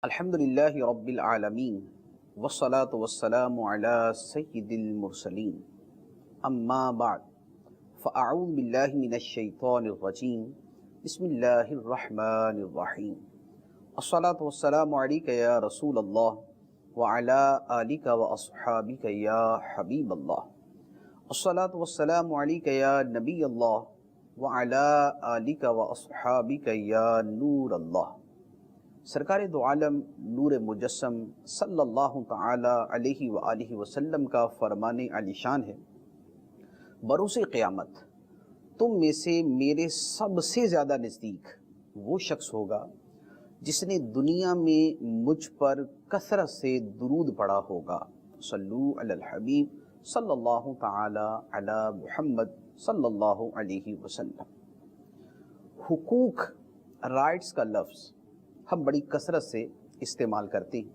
الحمدللہ رب العالمین والصلاة والسلام علی سید المرسلین اما بعد فاعوذ باللہ من الشیطان الرجیم بسم اللہ الرحمن الرحیم الصلاة والسلام علیک یا رسول اللہ وعلی آلک واصحابک یا حبیب اللہ الصلاة والسلام علیک یا نبی اللہ وعلی آلک واصحابک یا نور اللہ۔ سرکار دو عالم نور مجسم صلی اللہ تعالی علیہ وآلہ وسلم کا فرمان علی شان ہے، بروز قیامت تم میں سے میرے سب سے زیادہ نزدیک وہ شخص ہوگا جس نے دنیا میں مجھ پر کثرت سے درود پڑھا ہوگا۔ صلو علی الحبیب صلی اللہ تعالی علی محمد صلی اللہ علیہ وسلم۔ حقوق، رائٹس کا لفظ ہم بڑی کثرت سے استعمال کرتے ہیں۔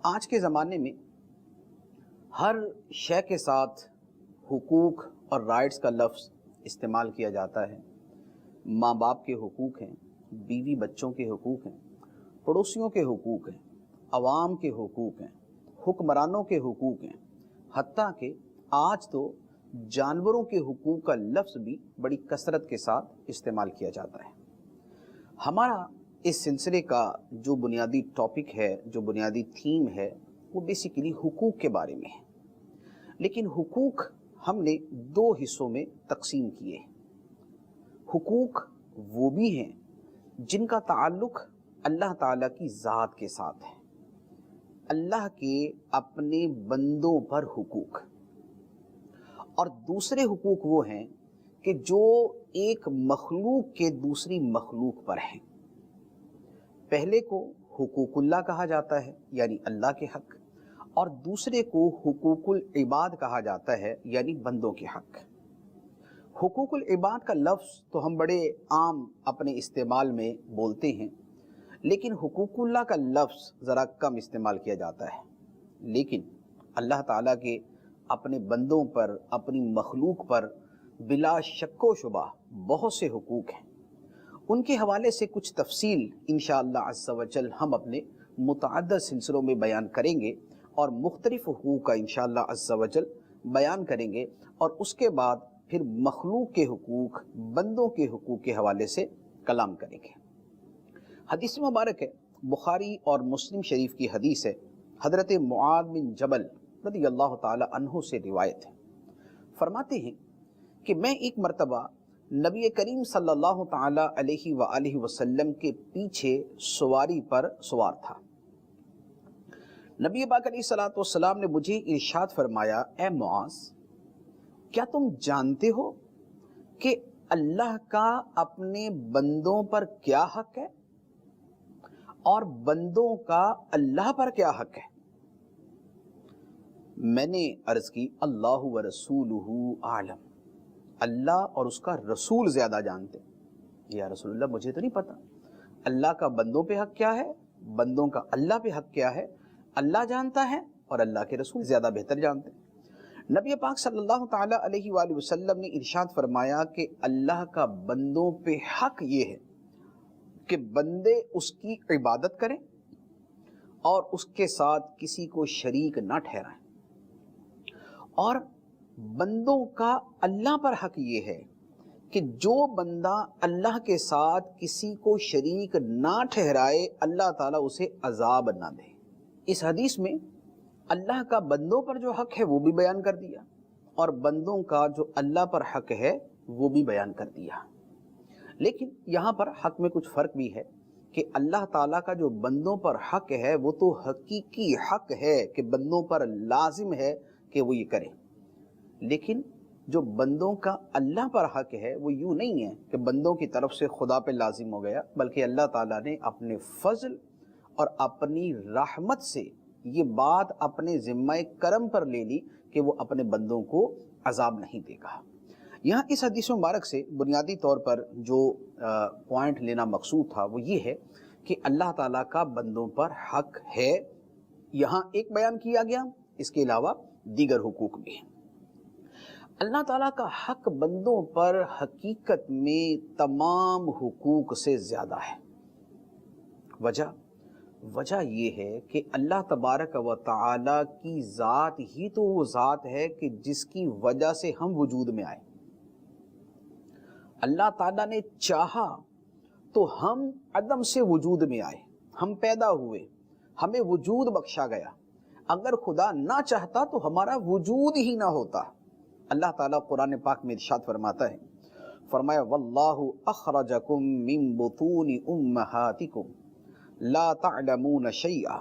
آج کے زمانے میں ہر شے کے ساتھ حقوق اور رائٹس کا لفظ استعمال کیا جاتا ہے۔ ماں باپ کے حقوق ہیں، بیوی بچوں کے حقوق ہیں، پڑوسیوں کے حقوق ہیں، عوام کے حقوق ہیں، حکمرانوں کے حقوق ہیں، حتیٰ کہ آج تو جانوروں کے حقوق کا لفظ بھی بڑی کثرت کے ساتھ استعمال کیا جاتا ہے۔ ہمارا اس سلسلے کا جو بنیادی ٹاپک ہے، جو بنیادی تھیم ہے، وہ بیسیکلی حقوق کے بارے میں ہے۔ لیکن حقوق ہم نے دو حصوں میں تقسیم کیے۔ حقوق وہ بھی ہیں جن کا تعلق اللہ تعالیٰ کی ذات کے ساتھ ہے، اللہ کے اپنے بندوں پر حقوق، اور دوسرے حقوق وہ ہیں کہ جو ایک مخلوق کے دوسری مخلوق پر ہیں۔ پہلے کو حقوق اللہ کہا جاتا ہے یعنی اللہ کے حق، اور دوسرے کو حقوق العباد کہا جاتا ہے یعنی بندوں کے حق۔ حقوق العباد کا لفظ تو ہم بڑے عام اپنے استعمال میں بولتے ہیں، لیکن حقوق اللہ کا لفظ ذرا کم استعمال کیا جاتا ہے۔ لیکن اللہ تعالیٰ کے اپنے بندوں پر، اپنی مخلوق پر بلا شک و شبہ بہت سے حقوق ہیں۔ ان کے حوالے سے کچھ تفصیل انشاءاللہ عز و جل ہم اپنے متعدد سلسلوں میں بیان کریں گے، اور مختلف حقوق کا انشاءاللہ عز و جل بیان کریں گے، اور اس کے بعد پھر مخلوق کے حقوق، بندوں کے حقوق کے حوالے سے کلام کریں گے۔ حدیث مبارک ہے، بخاری اور مسلم شریف کی حدیث ہے، حضرت معاذ بن جبل رضی اللہ تعالی عنہ سے روایت ہے۔ فرماتے ہیں کہ میں ایک مرتبہ نبی کریم صلی اللہ تعالی علیہ وآلہ وسلم کے پیچھے سواری پر سوار تھا۔ نبی پاک علیہ الصلوۃ والسلام نے مجھے ارشاد فرمایا، اے معاذ، کیا تم جانتے ہو کہ اللہ کا اپنے بندوں پر کیا حق ہے اور بندوں کا اللہ پر کیا حق ہے؟ میں نے عرض کی، اللہ ورسولہ اعلم، اللہ اور اس کا رسول زیادہ جانتے۔ یا رسول اللہ، مجھے تو نہیں پتا اللہ کا بندوں پہ حق کیا ہے، بندوں کا اللہ پہ حق کیا ہے۔ اللہ جانتا ہے اور اللہ کے رسول زیادہ بہتر جانتے۔ نبی پاک صلی اللہ تعالی علیہ وآلہ وسلم نے ارشاد فرمایا کہ اللہ کا بندوں پہ حق یہ ہے کہ بندے اس کی عبادت کریں اور اس کے ساتھ کسی کو شریک نہ ٹھہرائیں، اور بندوں کا اللہ پر حق یہ ہے کہ جو بندہ اللہ کے ساتھ کسی کو شریک نہ ٹھہرائے، اللہ تعالیٰ اسے عذاب نہ دے۔ اس حدیث میں اللہ کا بندوں پر جو حق ہے وہ بھی بیان کر دیا، اور بندوں کا جو اللہ پر حق ہے وہ بھی بیان کر دیا۔ لیکن یہاں پر حق میں کچھ فرق بھی ہے کہ اللہ تعالیٰ کا جو بندوں پر حق ہے وہ تو حقیقی حق ہے کہ بندوں پر لازم ہے کہ وہ یہ کریں، لیکن جو بندوں کا اللہ پر حق ہے وہ یوں نہیں ہے کہ بندوں کی طرف سے خدا پہ لازم ہو گیا، بلکہ اللہ تعالیٰ نے اپنے فضل اور اپنی رحمت سے یہ بات اپنے ذمہ کرم پر لے لی کہ وہ اپنے بندوں کو عذاب نہیں دے گا۔ یہاں اس حدیث مبارک سے بنیادی طور پر جو پوائنٹ لینا مقصود تھا وہ یہ ہے کہ اللہ تعالیٰ کا بندوں پر حق ہے، یہاں ایک بیان کیا گیا، اس کے علاوہ دیگر حقوق بھی ہیں۔ اللہ تعالیٰ کا حق بندوں پر حقیقت میں تمام حقوق سے زیادہ ہے۔ وجہ وجہ یہ ہے کہ اللہ تبارک و تعالی کی ذات ہی تو وہ ذات ہے کہ جس کی وجہ سے ہم وجود میں آئے۔ اللہ تعالیٰ نے چاہا تو ہم عدم سے وجود میں آئے، ہم پیدا ہوئے، ہمیں وجود بخشا گیا۔ اگر خدا نہ چاہتا تو ہمارا وجود ہی نہ ہوتا۔ اللہ تعالیٰ قرآن پاک میں ارشاد فرماتا ہے، فرمایا واللہ اخرجکم من بطون امہاتکم لا تعلمون شیئا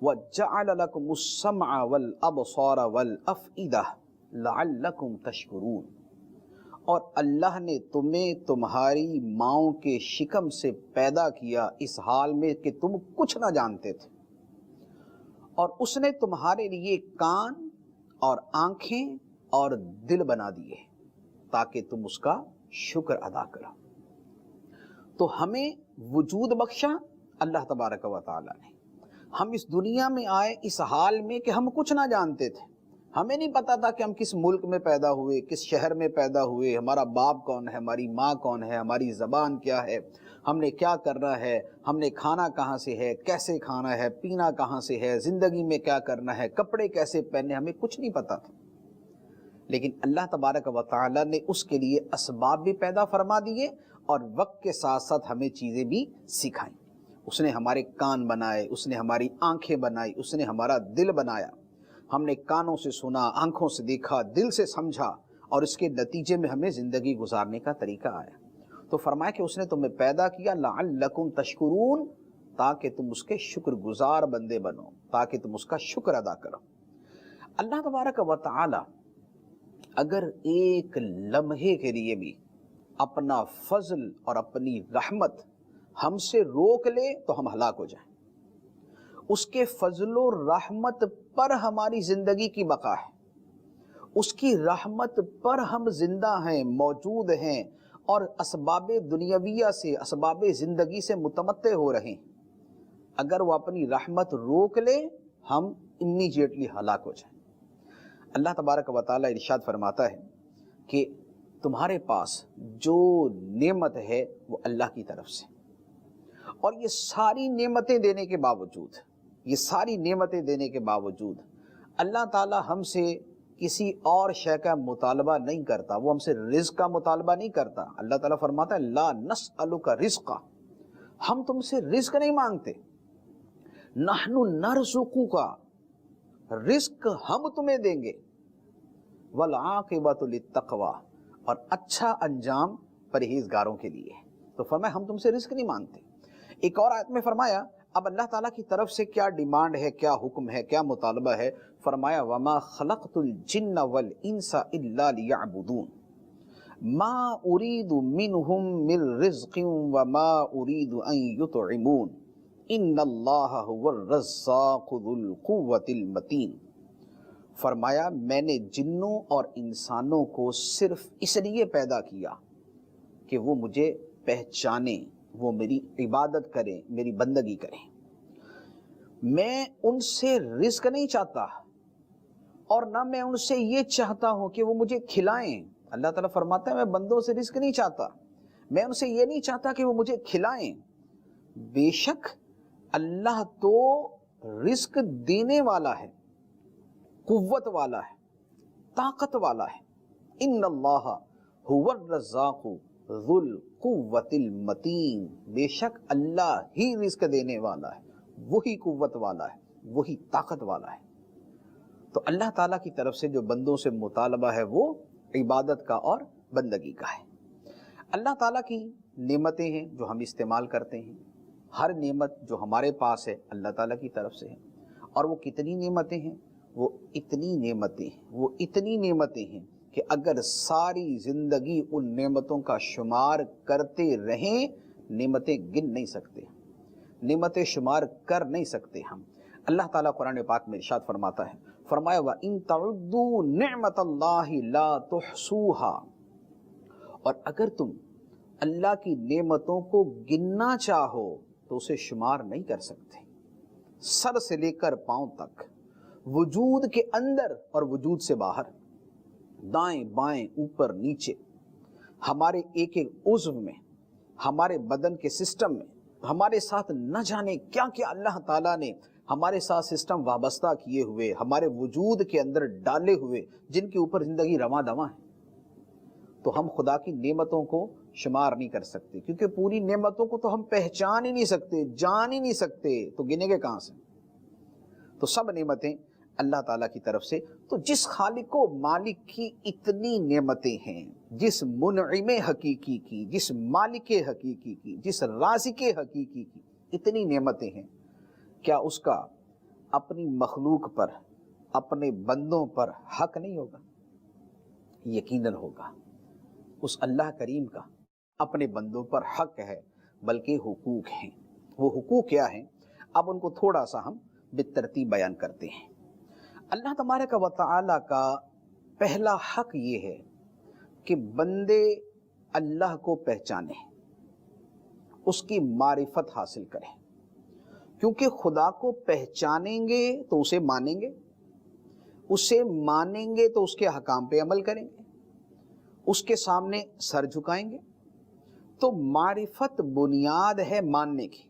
وجعل لکم السمع والابصار والافئدہ لعلکم تشکرون۔ اور اللہ نے تمہیں تمہاری ماؤں کے شکم سے پیدا کیا اس حال میں کہ تم کچھ نہ جانتے تھے، اور اس نے تمہارے لیے کان اور آنکھیں اور دل بنا دیے تاکہ تم اس کا شکر ادا کرو۔ تو ہمیں وجود بخشا اللہ تبارک و تعالی نے۔ ہم اس دنیا میں آئے اس حال میں کہ ہم کچھ نہ جانتے تھے، ہمیں نہیں پتا تھا کہ ہم کس ملک میں پیدا ہوئے، کس شہر میں پیدا ہوئے، ہمارا باپ کون ہے، ہماری ماں کون ہے، ہماری زبان کیا ہے، ہم نے کیا کرنا ہے، ہم نے کھانا کہاں سے ہے، کیسے کھانا ہے، پینا کہاں سے ہے، زندگی میں کیا کرنا ہے، کپڑے کیسے پہننے، ہمیں کچھ نہیں پتا تھا۔ لیکن اللہ تبارک و تعالی نے اس کے لیے اسباب بھی پیدا فرما دیے اور وقت کے ساتھ ساتھ ہمیں چیزیں بھی سکھائیں۔ اس نے ہمارے کان بنائے، اس نے ہماری آنکھیں بنائی، اس نے ہمارا دل بنایا۔ ہم نے کانوں سے سنا، آنکھوں سے دیکھا، دل سے سمجھا، اور اس کے نتیجے میں ہمیں زندگی گزارنے کا طریقہ آیا۔ تو فرمایا کہ اس نے تمہیں پیدا کیا لعلکم تشکرون، تاکہ تم اس کے شکر گزار بندے بنو، تاکہ تم اس کا شکر ادا کرو۔ اللہ تبارک و تعالی اگر ایک لمحے کے لیے بھی اپنا فضل اور اپنی رحمت ہم سے روک لے تو ہم ہلاک ہو جائیں۔ اس کے فضل و رحمت پر ہماری زندگی کی بقا ہے، اس کی رحمت پر ہم زندہ ہیں، موجود ہیں، اور اسباب دنیاویہ سے، اسباب زندگی سے متمتع ہو رہے ہیں۔ اگر وہ اپنی رحمت روک لے ہم امیجیٹلی ہلاک ہو جائیں۔ اللہ تبارک و تعالی ارشاد فرماتا ہے کہ تمہارے پاس جو نعمت ہے وہ اللہ کی طرف سے، اور یہ ساری نعمتیں دینے کے باوجود، یہ ساری نعمتیں دینے کے باوجود اللہ تعالی ہم سے کسی اور شے کا مطالبہ نہیں کرتا، وہ ہم سے رزق کا مطالبہ نہیں کرتا۔ اللہ تعالیٰ فرماتا ہے لا نسألک رزقا، ہم تم سے رزق نہیں مانگتے، نحن نرزقک، رزق ہم تمہیں دیں گے، والعاقبۃ للتقوی، اور اچھا انجام پرہیزگاروں کے لیے۔ تو فرمایا ہم تم سے رزق نہیں مانگتے۔ ایک اور آیت میں فرمایا اب اللہ تعالیٰ کی طرف سے کیا ڈیمانڈ ہے، کیا حکم ہے، کیا مطالبہ ہے، فرمایا وما خلقت الجن والانس الا لیعبدون ما اريد منهم من رزق وما اريد ان يطعمون ان اللہ هو الرزاق ذو القوة المتین۔ فرمایا میں نے جنوں اور انسانوں کو صرف اس لیے پیدا کیا کہ وہ مجھے پہچانیں، وہ میری عبادت کریں، میری بندگی کریں۔ میں ان سے رزق نہیں چاہتا، اور نہ میں ان سے یہ چاہتا ہوں کہ وہ مجھے کھلائیں۔ اللہ تعالیٰ فرماتا ہے میں بندوں سے رزق نہیں چاہتا، میں ان سے یہ نہیں چاہتا کہ وہ مجھے کھلائیں۔ بے شک اللہ تو رزق دینے والا ہے، قوت والا ہے، طاقت والا ہے۔ ان اللہ هو الرزاق ذو القوة المتین، بے شک اللہ ہی رزق دینے والا ہے، وہی قوت والا ہے، وہی طاقت والا ہے۔ تو اللہ تعالیٰ کی طرف سے جو بندوں سے مطالبہ ہے وہ عبادت کا اور بندگی کا ہے۔ اللہ تعالیٰ کی نعمتیں ہیں جو ہم استعمال کرتے ہیں، ہر نعمت جو ہمارے پاس ہے اللہ تعالیٰ کی طرف سے ہے، اور وہ کتنی نعمتیں ہیں، وہ اتنی نعمتیں ہیں، وہ اتنی نعمتیں ہیں کہ اگر ساری زندگی ان نعمتوں کا شمار کرتے رہیں نعمتیں گن نہیں سکتے، نعمتیں شمار کر نہیں سکتے ہم۔ اللہ تعالیٰ قرآن پاک میں ارشاد فرماتا ہے، فرمایا وَإِن تَعُدُّوا نِعْمَةَ اللَّهِ لَا تُحْصُوهَا، اور اگر تم اللہ کی نعمتوں کو گننا چاہو تو اسے شمار نہیں کر سکتے، سر سے لے کر پاؤں تک، وجود کے اندر اور وجود سے باہر، دائیں بائیں اوپر نیچے، ہمارے ایک ایک عضو میں، ہمارے بدن کے سسٹم میں ہمارے ساتھ نہ جانے کیا کیا اللہ تعالیٰ نے ہمارے ساتھ سسٹم وابستہ کیے ہوئے، ہمارے وجود کے اندر ڈالے ہوئے، جن کے اوپر زندگی رواں دواں ہے، تو ہم خدا کی نعمتوں کو شمار نہیں کر سکتے، کیونکہ پوری نعمتوں کو تو ہم پہچان ہی نہیں سکتے، جان ہی نہیں سکتے، تو گنے گے کہاں سے؟ تو سب نعمتیں اللہ تعالیٰ کی طرف سے۔ تو جس خالق و مالک کی اتنی نعمتیں ہیں، جس منعم حقیقی کی، جس مالک حقیقی کی، جس رازق حقیقی کی اتنی نعمتیں ہیں، کیا اس کا اپنی مخلوق پر، اپنے بندوں پر حق نہیں ہوگا؟ یقیناً ہوگا۔ اس اللہ کریم کا اپنے بندوں پر حق ہے، بلکہ حقوق ہیں۔ وہ حقوق کیا ہیں؟ اب ان کو تھوڑا سا ہم بالترتیب بیان کرتے ہیں۔ اللہ تبارک و تعالی کا پہلا حق یہ ہے کہ بندے اللہ کو پہچانیں، اس کی معرفت حاصل کریں، کیونکہ خدا کو پہچانیں گے تو اسے مانیں گے، اسے مانیں گے تو اس کے احکام پہ عمل کریں گے، اس کے سامنے سر جھکائیں گے۔ تو معرفت بنیاد ہے ماننے کی،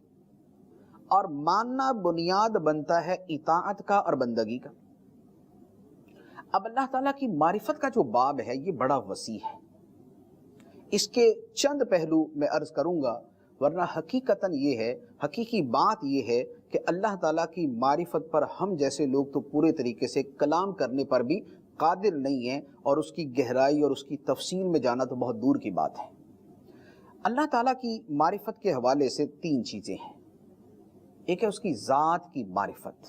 اور ماننا بنیاد بنتا ہے اطاعت کا اور بندگی کا۔ اب اللہ تعالیٰ کی معرفت کا جو باب ہے یہ بڑا وسیع ہے، اس کے چند پہلو میں عرض کروں گا، ورنہ حقیقتاً یہ ہے، حقیقی بات یہ ہے کہ اللہ تعالیٰ کی معرفت پر ہم جیسے لوگ تو پورے طریقے سے کلام کرنے پر بھی قادر نہیں ہیں، اور اس کی گہرائی اور اس کی تفصیل میں جانا تو بہت دور کی بات ہے۔ اللہ تعالیٰ کی معرفت کے حوالے سے تین چیزیں ہیں۔ ایک ہے اس کی ذات کی معرفت،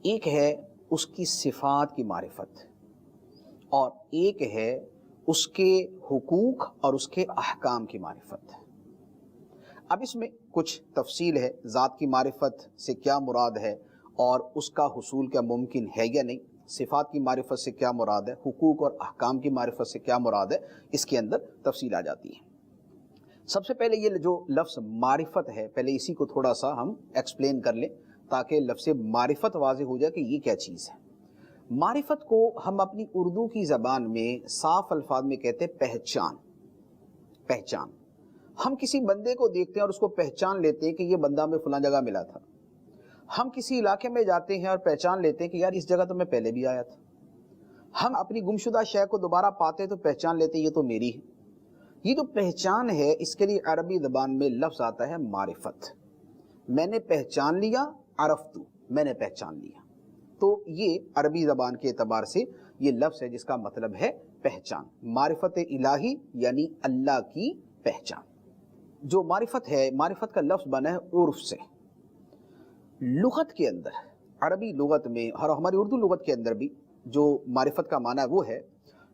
ایک ہے اس کی صفات کی معرفت، اور ایک ہے اس کے حقوق اور اس کے احکام کی معرفت۔ اب اس میں کچھ تفصیل ہے، ذات کی معرفت سے کیا مراد ہے اور اس کا حصول کیا ممکن ہے یا نہیں، صفات کی معرفت سے کیا مراد ہے، حقوق اور احکام کی معرفت سے کیا مراد ہے، اس کے اندر تفصیل آ جاتی ہے۔ سب سے پہلے یہ جو لفظ معرفت ہے، پہلے اسی کو تھوڑا سا ہم ایکسپلین کر لیں تاکہ لفظ معرفت واضح ہو جائے کہ یہ کیا چیز ہے۔ معرفت کو ہم اپنی اردو کی زبان میں صاف الفاظ میں کہتے ہیں پہچان۔ پہچان، ہم کسی بندے کو دیکھتے ہیں اور اس کو پہچان لیتے ہیں کہ یہ بندہ میں فلاں جگہ ملا تھا۔ ہم کسی علاقے میں جاتے ہیں اور پہچان لیتے ہیں کہ یار اس جگہ تو میں پہلے بھی آیا تھا۔ ہم اپنی گمشدہ شے کو دوبارہ پاتے تو پہچان لیتے ہیں یہ تو میری ہے۔ یہ جو پہچان ہے، اس کے لیے عربی زبان میں لفظ آتا ہے معرفت۔ میں نے پہچان لیا، عرفتو، میں نے پہچان لیا۔ تو یہ عربی زبان کے اعتبار سے یہ لفظ ہے جس کا مطلب ہے پہچان، معرفت الہی یعنی اللہ کی پہچان۔ جو معرفت ہے، معرفت کا لفظ بنا ہے عرف سے۔ لغت کے اندر، عربی لغت میں اور ہماری اردو لغت کے اندر بھی جو معرفت کا معنی وہ ہے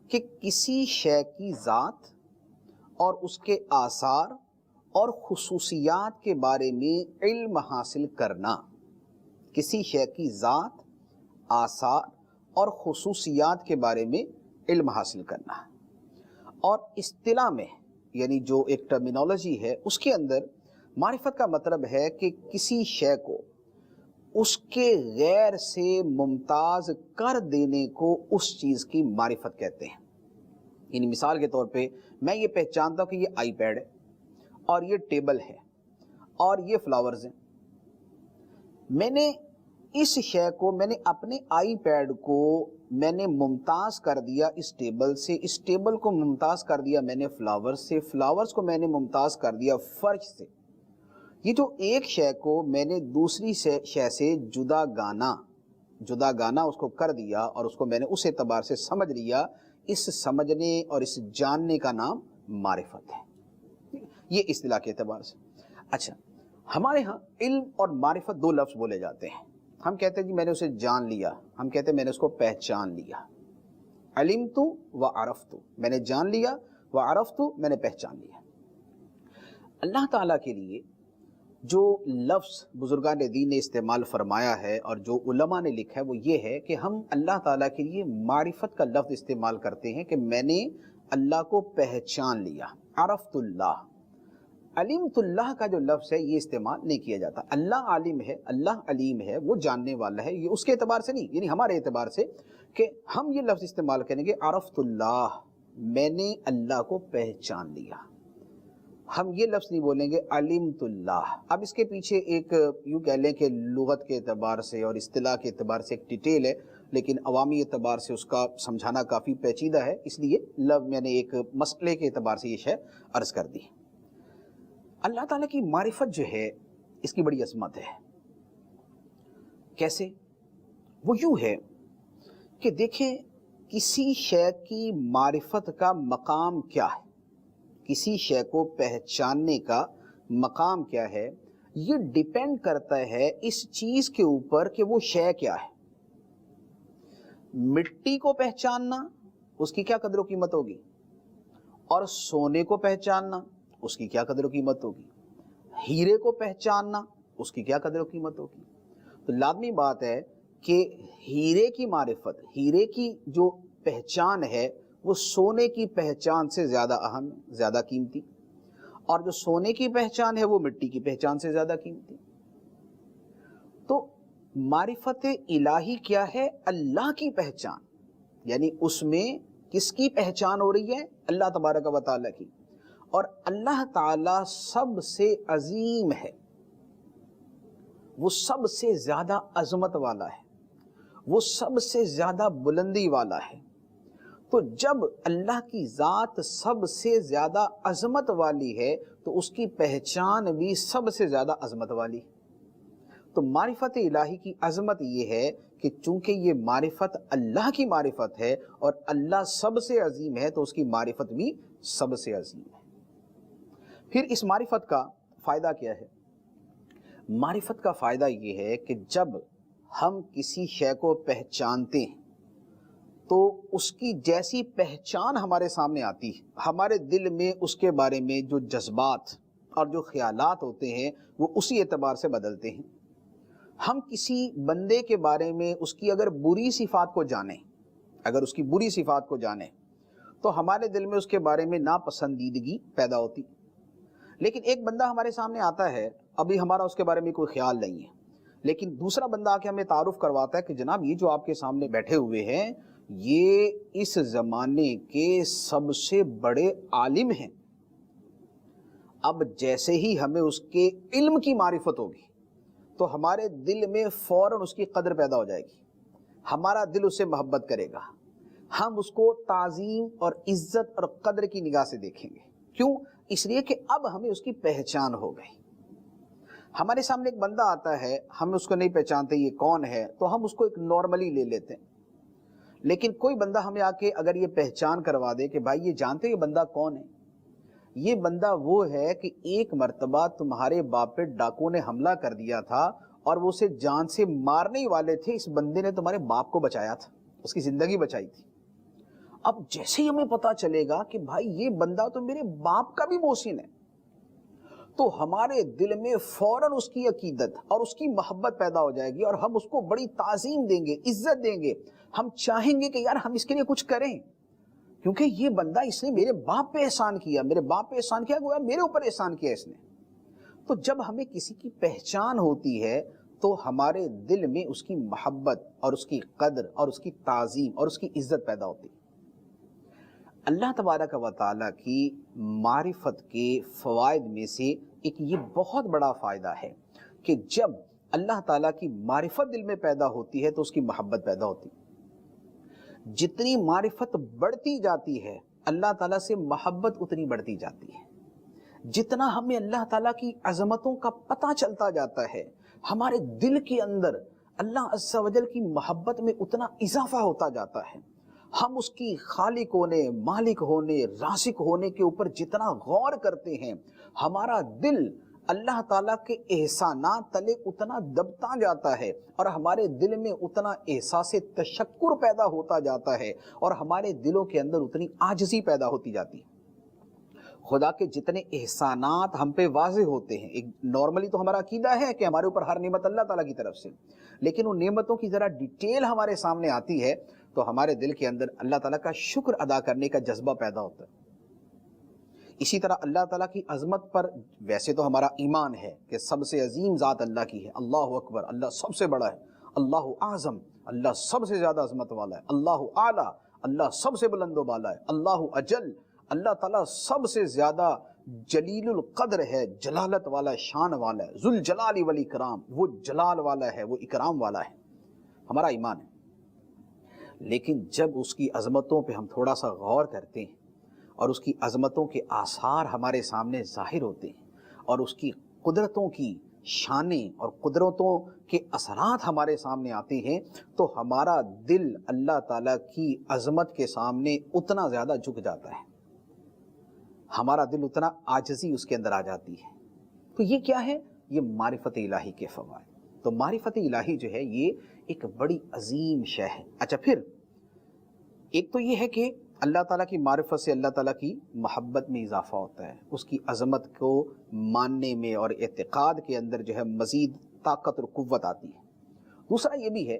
کہ کسی شے کی ذات اور اس کے آثار اور خصوصیات کے بارے میں علم حاصل کرنا۔ کسی شے کی ذات، آثار اور خصوصیات کے بارے میں علم حاصل کرنا۔ اور اصطلاح میں یعنی جو ایک ٹرمینالوجی ہے اس کے اندر معرفت کا مطلب ہے کہ کسی شے کو اس کے غیر سے ممتاز کر دینے کو اس چیز کی معرفت کہتے ہیں۔ یعنی مثال کے طور پہ میں یہ پہچانتا ہوں کہ یہ آئی پیڈ ہے اور یہ ٹیبل ہے اور یہ فلاورز ہیں۔ میں نے اس شے کو، میں نے اپنے آئی پیڈ کو میں نے ممتاز کر دیا اس ٹیبل سے، اس ٹیبل کو ممتاز کر دیا میں نے فلاورز سے، فلاورز کو میں نے ممتاز کر دیا فرش سے۔ یہ جو ایک شے کو میں نے دوسری شے سے جدا گانا اس کو کر دیا اور اس کو میں نے اس اعتبار سے سمجھ لیا، اس سمجھنے اور اس جاننے کا نام معرفت ہے، یہ اصطلاح کے اعتبار سے۔ اچھا، ہمارے ہاں علم اور معرفت دو لفظ بولے جاتے ہیں۔ ہم کہتے ہیں جی میں نے اسے جان لیا، ہم کہتے ہیں میں نے اس کو پہچان لیا۔ علمت و عرفت، میں نے جان لیا، و عرفت، میں نے پہچان لیا۔ اللہ تعالیٰ کے لیے جو لفظ بزرگان دین نے استعمال فرمایا ہے اور جو علماء نے لکھا ہے وہ یہ ہے کہ ہم اللہ تعالیٰ کے لیے معرفت کا لفظ استعمال کرتے ہیں کہ میں نے اللہ کو پہچان لیا، عرفت اللہ۔ علمت اللہ کا جو لفظ ہے یہ استعمال نہیں کیا جاتا۔ اللہ عالم ہے، اللہ علیم ہے، وہ جاننے والا ہے، یہ اس کے اعتبار سے نہیں، یعنی ہمارے اعتبار سے کہ ہم یہ لفظ استعمال کریں گے عرفت اللہ، میں نے اللہ کو پہچان لیا۔ ہم یہ لفظ نہیں بولیں گے علمت اللہ. اب اس کے پیچھے ایک یوں کہہ لیں کہ لغت کے اعتبار سے اور اصطلاح کے اعتبار سے ایک ڈیٹیل ہے، لیکن عوامی اعتبار سے اس کا سمجھانا کافی پیچیدہ ہے، اس لیے میں نے ایک مسئلے کے اعتبار سے یہ شے عرض کر دی. اللہ تعالیٰ کی معرفت جو ہے اس کی بڑی عظمت ہے. کیسے؟ وہ یوں ہے کہ دیکھیں کسی شے کی معرفت کا مقام کیا ہے، کسی شے کو پہچاننے کا مقام کیا ہے، یہ ڈیپینڈ کرتا ہے اس چیز کے اوپر کہ وہ شے کیا ہے. مٹی کو پہچاننا اس کی کیا قدر و قیمت ہوگی، اور سونے کو پہچاننا اس کی کیا قدر و قیمت ہوگی، ہیرے کو پہچاننا اس کی کیا قدر و قیمت ہوگی. تو لازمی بات ہے کہ ہیرے کی معرفت، ہیرے کی جو پہچان ہے وہ سونے کی پہچان سے زیادہ اہم، زیادہ قیمتی، اور جو سونے کی پہچان ہے وہ مٹی کی پہچان سے زیادہ قیمتی. تو معرفت الہی کیا ہے؟ اللہ کی پہچان، یعنی اس میں کس کی پہچان ہو رہی ہے؟ اللہ تبارک و تعالیٰ کی. اور اللہ تعالیٰ سب سے عظیم ہے، وہ سب سے زیادہ عظمت والا ہے، وہ سب سے زیادہ بلندی والا ہے. تو جب اللہ کی ذات سب سے زیادہ عظمت والی ہے تو اس کی پہچان بھی سب سے زیادہ عظمت والی. تو معرفت الہی کی عظمت یہ ہے کہ چونکہ یہ معرفت اللہ کی معرفت ہے اور اللہ سب سے عظیم ہے تو اس کی معرفت بھی سب سے عظیم ہے. پھر اس معرفت کا فائدہ کیا ہے؟ معرفت کا فائدہ یہ ہے کہ جب ہم کسی شے کو پہچانتے ہیں تو اس کی جیسی پہچان ہمارے سامنے آتی ہے، ہمارے دل میں اس کے بارے میں جو جذبات اور جو خیالات ہوتے ہیں وہ اسی اعتبار سے بدلتے ہیں. ہم کسی بندے کے بارے میں اس کی اگر بری صفات کو جانیں، اگر اس کی بری صفات کو جانیں تو ہمارے دل میں اس کے بارے میں ناپسندیدگی پیدا ہوتی. لیکن ایک بندہ ہمارے سامنے آتا ہے، ابھی ہمارا اس کے بارے میں کوئی خیال نہیں ہے، لیکن دوسرا بندہ آ کے ہمیں تعارف کرواتا ہے کہ جناب یہ جو آپ کے سامنے بیٹھے ہوئے ہیں یہ اس زمانے کے سب سے بڑے عالم ہیں. اب جیسے ہی ہمیں اس کے علم کی معرفت ہوگی تو ہمارے دل میں فوراً اس کی قدر پیدا ہو جائے گی، ہمارا دل اس سے محبت کرے گا، ہم اس کو تعظیم اور عزت اور قدر کی نگاہ سے دیکھیں گے. کیوں؟ اس لیے کہ اب ہمیں اس کی پہچان ہو گئی. ہمارے سامنے ایک بندہ آتا ہے، ہم اس کو نہیں پہچانتے یہ کون ہے تو ہم اس کو ایک نارملی لے لیتے ہیں. لیکن کوئی بندہ ہمیں آ کے اگر یہ پہچان کروا دے کہ بھائی یہ جانتے ہو یہ بندہ کون ہے؟ یہ بندہ وہ ہے کہ ایک مرتبہ تمہارے باپ پہ ڈاکو نے حملہ کر دیا تھا اور وہ اسے جان سے مارنے والے تھے، اس بندے نے تمہارے باپ کو بچایا تھا، اس کی زندگی بچائی تھی. اب جیسے ہی ہمیں پتا چلے گا کہ بھائی یہ بندہ تو میرے باپ کا بھی محسن ہے تو ہمارے دل میں فوراً اس کی عقیدت اور اس کی محبت پیدا ہو جائے گی اور ہم اس کو بڑی تعظیم دیں گے، عزت دیں گے. ہم چاہیں گے کہ یار ہم اس کے لیے کچھ کریں، کیونکہ یہ بندہ اس نے میرے باپ پہ احسان کیا، میرے باپ پہ احسان کیا، گویا میرے اوپر احسان کیا اس نے. تو جب ہمیں کسی کی پہچان ہوتی ہے تو ہمارے دل میں اس کی محبت اور اس کی قدر اور اس کی تعظیم اور اس کی عزت پیدا ہوتی ہے. اللہ تبارک و تعالیٰ کی معرفت کے فوائد میں سے ایک یہ بہت بڑا فائدہ ہے کہ جب اللہ تعالیٰ کی معرفت دل میں پیدا ہوتی ہے تو اس کی محبت پیدا ہوتی ہے. جتنی معرفت بڑھتی جاتی ہے اللہ تعالیٰ سے محبت اتنی بڑھتی جاتی ہے. جتنا ہمیں اللہ تعالیٰ کی عظمتوں کا پتہ چلتا جاتا ہے ہمارے دل کے اندر اللہ عز و جل کی محبت میں اتنا اضافہ ہوتا جاتا ہے. ہم اس کی خالق ہونے، مالک ہونے، رازق ہونے کے اوپر جتنا غور کرتے ہیں ہمارا دل اللہ تعالیٰ کے احسانات تلے اتنا دبتا جاتا ہے اور ہمارے دل میں اتنا احساس تشکر پیدا ہوتا جاتا ہے اور ہمارے دلوں کے اندر اتنی عاجزی پیدا ہوتی جاتی ہے. خدا کے جتنے احسانات ہم پہ واضح ہوتے ہیں، ایک نارملی تو ہمارا عقیدہ ہے کہ ہمارے اوپر ہر نعمت اللہ تعالیٰ کی طرف سے، لیکن ان نعمتوں کی ذرا ڈیٹیل ہمارے سامنے آتی ہے تو ہمارے دل کے اندر اللہ تعالیٰ کا شکر ادا کرنے کا جذبہ پیدا ہوتا ہے. اسی طرح اللہ تعالیٰ کی عظمت پر ویسے تو ہمارا ایمان ہے کہ سب سے عظیم ذات اللہ کی ہے، اللہ اکبر، اللہ سب سے بڑا ہے، اللہ اعظم، اللہ سب سے زیادہ عظمت والا ہے، اللہ اعلیٰ، اللہ سب سے بلند و بالا ہے، اللہ اجل، اللہ تعالیٰ سب سے زیادہ جلیل القدر ہے، جلالت والا، شان والا ہے، ذو الجلال والاکرام، وہ جلال والا ہے، وہ اکرام والا ہے، ہمارا ایمان ہے۔ لیکن جب اس کی عظمتوں پہ ہم تھوڑا سا غور کرتے ہیں اور اس کی عظمتوں کے آثار ہمارے سامنے ظاہر ہوتے ہیں اور اس کی قدرتوں کی شانیں اور قدرتوں کے اثرات ہمارے سامنے آتے ہیں تو ہمارا دل اللہ تعالیٰ کی عظمت کے سامنے اتنا زیادہ جھک جاتا ہے، ہمارا دل اتنا عاجزی اس کے اندر آ جاتی ہے۔ تو یہ کیا ہے؟ یہ معرفت الہی کے فوائد۔ تو معرفت الہی جو ہے یہ ایک بڑی عظیم شے ہے۔ اچھا، پھر ایک تو یہ ہے کہ اللہ تعالیٰ کی معرفت سے اللہ تعالیٰ کی محبت میں اضافہ ہوتا ہے، اس کی عظمت کو ماننے میں اور اعتقاد کے اندر جو ہے مزید طاقت اور قوت آتی ہے۔ دوسرا یہ بھی ہے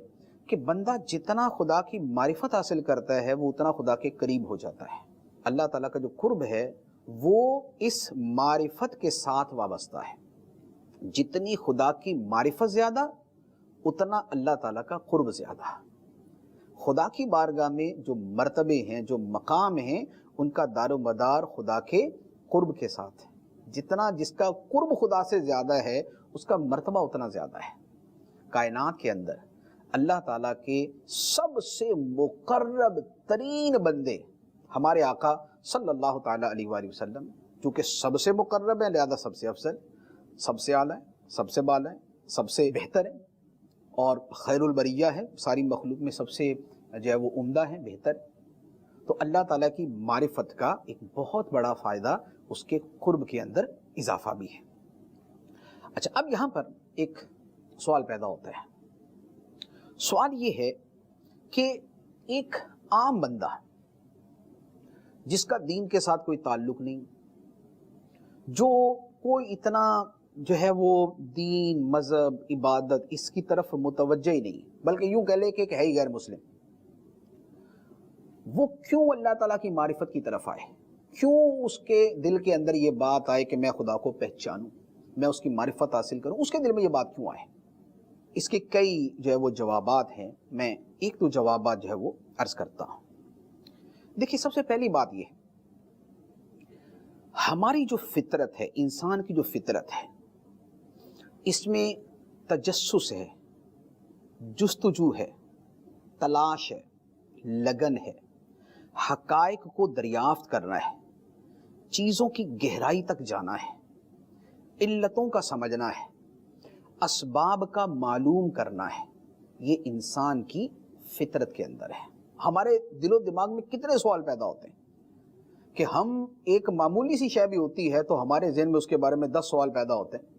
کہ بندہ جتنا خدا کی معرفت حاصل کرتا ہے وہ اتنا خدا کے قریب ہو جاتا ہے۔ اللہ تعالیٰ کا جو قرب ہے وہ اس معرفت کے ساتھ وابستہ ہے۔ جتنی خدا کی معرفت زیادہ اتنا اللہ تعالیٰ کا قرب زیادہ۔ خدا کی بارگاہ میں جو مرتبے ہیں، جو مقام ہیں، ان کا دار و مدار خدا کے قرب کے ساتھ ہے۔ جتنا جس کا قرب خدا سے زیادہ ہے اس کا مرتبہ اتنا زیادہ ہے۔ کائنات کے اندر اللہ تعالیٰ کے سب سے مقرب ترین بندے ہمارے آقا صلی اللہ تعالیٰ علیہ وآلہ وسلم، چونکہ سب سے مقرب ہیں لہذا سب سے افضل، سب سے اعلیٰ ہے، سب سے بالا ہے، سب سے بہتر ہے اور خیر البریہ ہے، ساری مخلوق میں سب سے جو ہے وہ عمدہ ہے، بہتر۔ تو اللہ تعالیٰ کی معرفت کا ایک بہت بڑا فائدہ اس کے قرب کے اندر اضافہ بھی ہے۔ اچھا، اب یہاں پر ایک سوال پیدا ہوتا ہے۔ سوال یہ ہے کہ ایک عام بندہ جس کا دین کے ساتھ کوئی تعلق نہیں، جو کوئی اتنا جو ہے وہ دین، مذہب، عبادت اس کی طرف متوجہ ہی نہیں، بلکہ یوں کہہ لے کہ ہے ہی غیر مسلم، وہ کیوں اللہ تعالیٰ کی معرفت کی طرف آئے؟ کیوں اس کے دل کے اندر یہ بات آئے کہ میں خدا کو پہچانوں، میں اس کی معرفت حاصل کروں؟ اس کے دل میں یہ بات کیوں آئے؟ اس کے کئی جو ہے وہ جوابات ہیں، میں ایک دو جوابات جو ہے وہ عرض کرتا ہوں۔ دیکھیے، سب سے پہلی بات یہ، ہماری جو فطرت ہے، انسان کی جو فطرت ہے، اس میں تجسس ہے، جستجو ہے، تلاش ہے، لگن ہے، حقائق کو دریافت کرنا ہے، چیزوں کی گہرائی تک جانا ہے، علتوں کا سمجھنا ہے، اسباب کا معلوم کرنا ہے۔ یہ انسان کی فطرت کے اندر ہے۔ ہمارے دل و دماغ میں کتنے سوال پیدا ہوتے ہیں کہ ہم ایک معمولی سی شے بھی ہوتی ہے تو ہمارے ذہن میں اس کے بارے میں 10 سوال پیدا ہوتے ہیں۔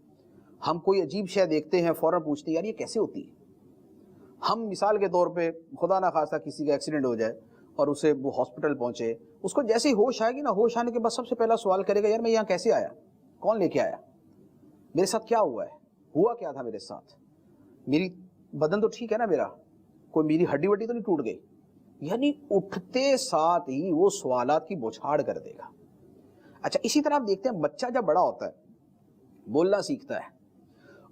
ہم کوئی عجیب شے دیکھتے ہیں فوراً پوچھتے ہیں یار یہ کیسے ہوتی ہے۔ ہم مثال کے طور پہ خدا نہ خواستہ کسی کا ایکسیڈنٹ ہو جائے اور اسے وہ ہاسپٹل پہنچے، اس کو جیسے ہی ہوش آئے گی نا، ہوش آنے کے بعد سب سے پہلا سوال کرے گا یار میں یہاں کیسے آیا، کون لے کے آیا، میرے ساتھ کیا ہوا ہے، ہوا کیا تھا میرے ساتھ، میری بدن تو ٹھیک ہے نا، میرا کوئی میری ہڈی وڈی تو نہیں ٹوٹ گئی۔ یعنی اٹھتے ساتھ ہی وہ سوالات کی بوچھاڑ کر دے گا۔ اچھا، اسی طرح آپ دیکھتے ہیں بچہ جب بڑا ہوتا ہے، بولنا سیکھتا ہے،